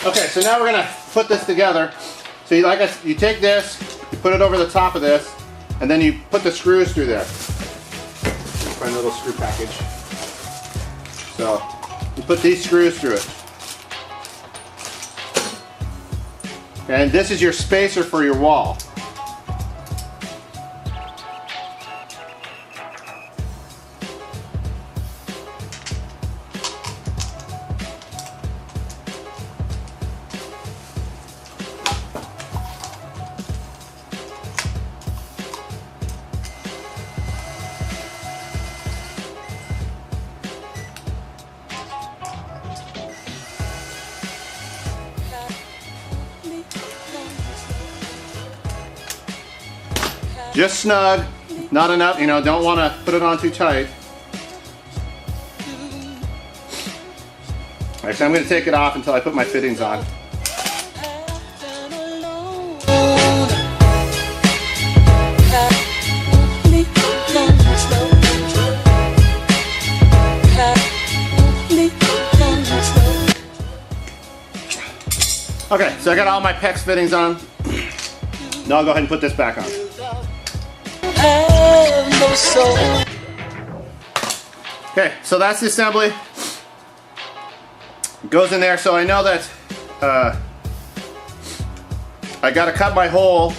Okay, so now we're gonna put this together. So you take this, you put it over the top of this, and then you put the screws through there. Find a little screw package. So you put these screws through it. And this is your spacer for your wall. Just snug, not enough, you know, don't want to put it on too tight. Alright, so I'm going to take it off until I put my fittings on. Okay, so I got all my PEX fittings on. Now I'll go ahead and put this back on. Okay, so that's the assembly. It goes in there, so I know that I gotta cut my hole,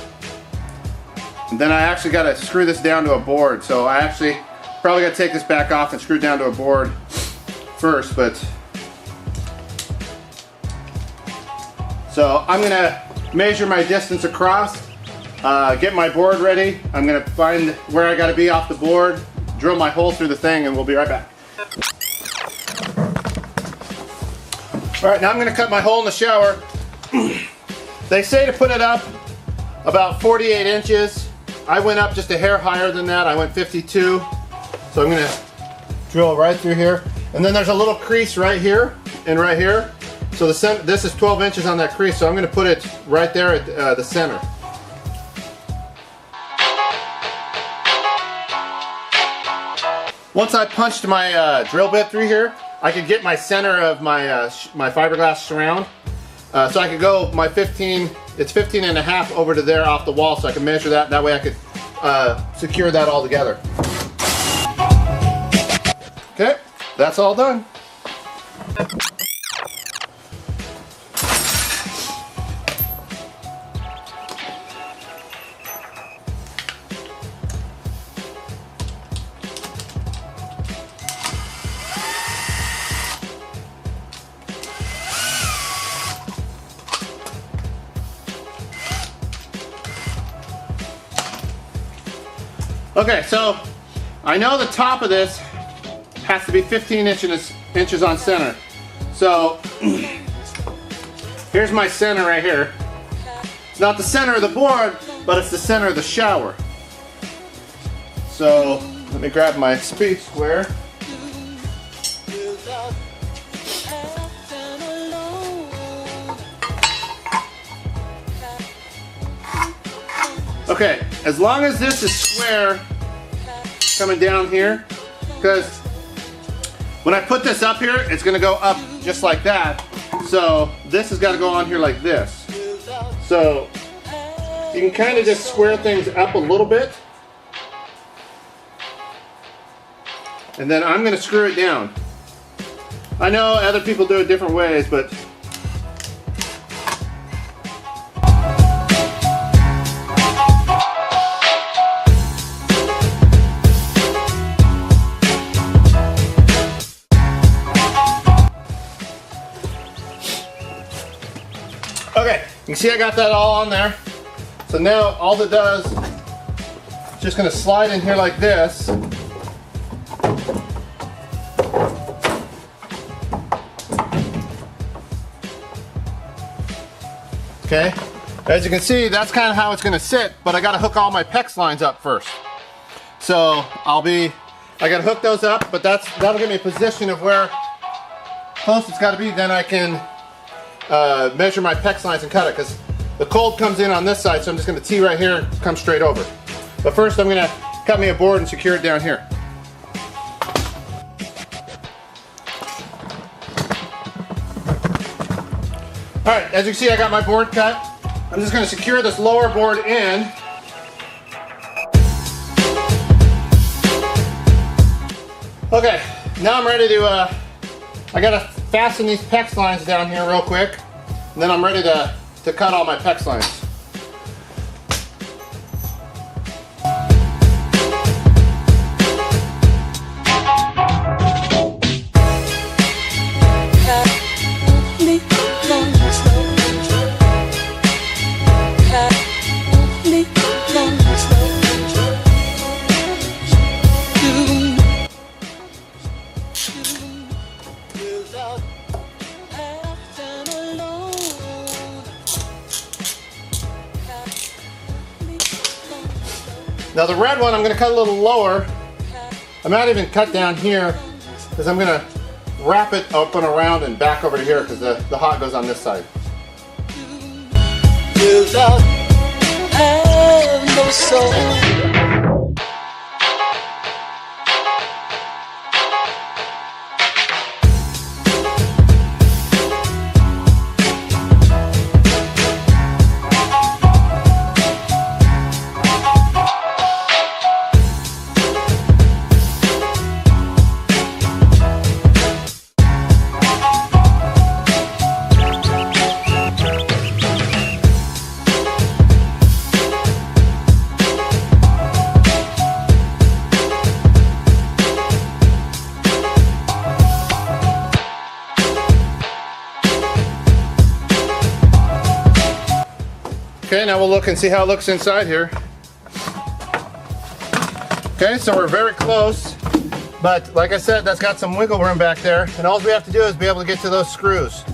and then I actually gotta screw this down to a board. So I actually probably gotta take this back off and screw it down to a board first, but so I'm gonna measure my distance across. Get my board ready. I'm gonna find where I gotta be off the board, drill my hole through the thing, and we'll be right back. All right, now I'm gonna cut my hole in the shower. They say to put it up about 48 inches. I went up just a hair higher than that. I went 52. So I'm gonna drill right through here. And then there's a little crease right here and right here. So this is 12 inches on that crease, so I'm gonna put it right there at the center. Once I punched my drill bit through here, I could get my center of my my fiberglass surround. So I could go my 15, it's 15 and a half over to there off the wall, so I can measure that. That way I could secure that all together. Okay, that's all done. Okay, so I know the top of this has to be 15 inches on center. So here's my center right here. It's not the center of the board, but it's the center of the shower. So let me grab my speed square. Okay, as long as this is square coming down here, because when I put this up here, it's gonna go up just like that. So this has got to go on here like this. So you can kind of just square things up a little bit. And then I'm gonna screw it down. I know other people do it different ways, but okay, you can see I got that all on there. So now all it does, just gonna slide in here like this. Okay, as you can see, that's kind of how it's gonna sit, but I gotta hook all my PEX lines up first. So I gotta hook those up, but that'll give me a position of where close it's gotta be, then I can measure my PEX lines and cut it, because the cold comes in on this side, so I'm just going to tee right here and come straight over. But first I'm going to cut me a board and secure it down here. Alright, as you can see, I got my board cut. I'm just going to secure this lower board in. Okay, now I'm ready to, I gotta fasten these PEX lines down here real quick, and then I'm ready to cut all my PEX lines. Now the red one I'm going to cut a little lower. I might even cut down here because I'm going to wrap it up and around and back over to here because the hot goes on this side. Without have no soul. Okay, now we'll look and see how it looks inside here. Okay, so we're very close, but like I said, that's got some wiggle room back there, and all we have to do is be able to get to those screws.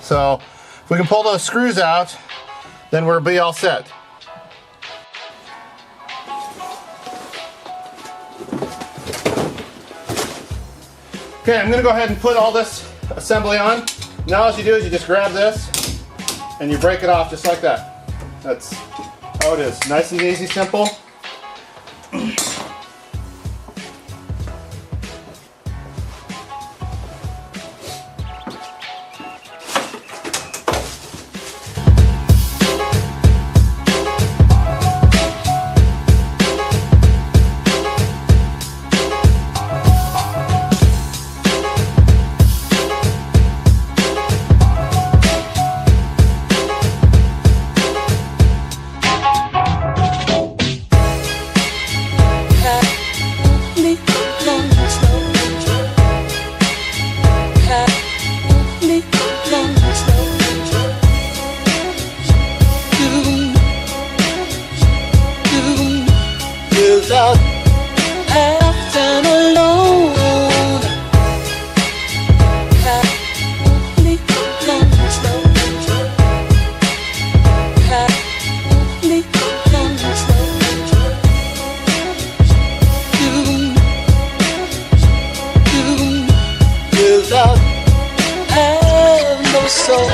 So if we can pull those screws out, then we'll be all set. Okay, I'm gonna go ahead and put all this assembly on. Now all you do is you just grab this and you break it off just like that. That's how it is. Nice and easy, simple. Without acting alone, without have no soul.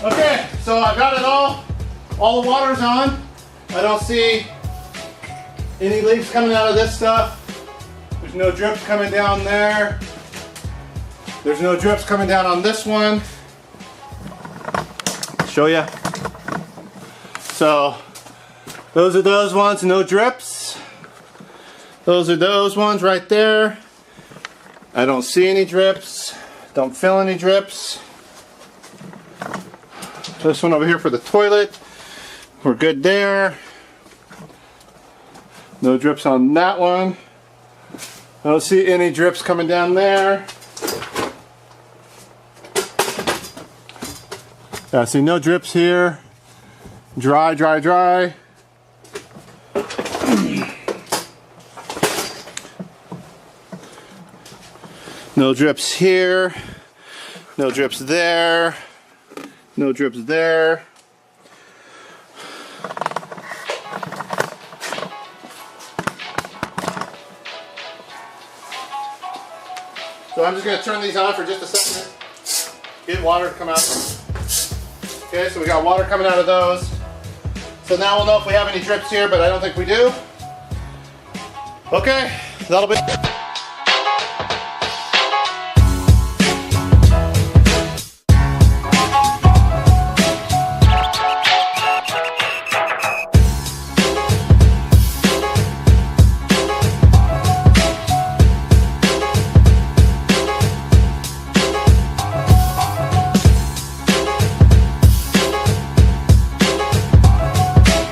Okay, so I got it all the water's on. I don't see any leaks coming out of this stuff. There's no drips coming down there. There's no drips coming down on this one. Show ya. So those are those ones, no drips. Those are those ones right there. I don't see any drips. Don't feel any drips. This one over here for the toilet, we're good there. No drips on that one. I don't see any drips coming down there. I see no drips here. Dry, dry, dry. No drips here. No drips there. No drips there. So I'm just going to turn these on for just a second. Get water to come out. Okay, so we got water coming out of those. So now we'll know if we have any drips here, but I don't think we do. Okay, that'll be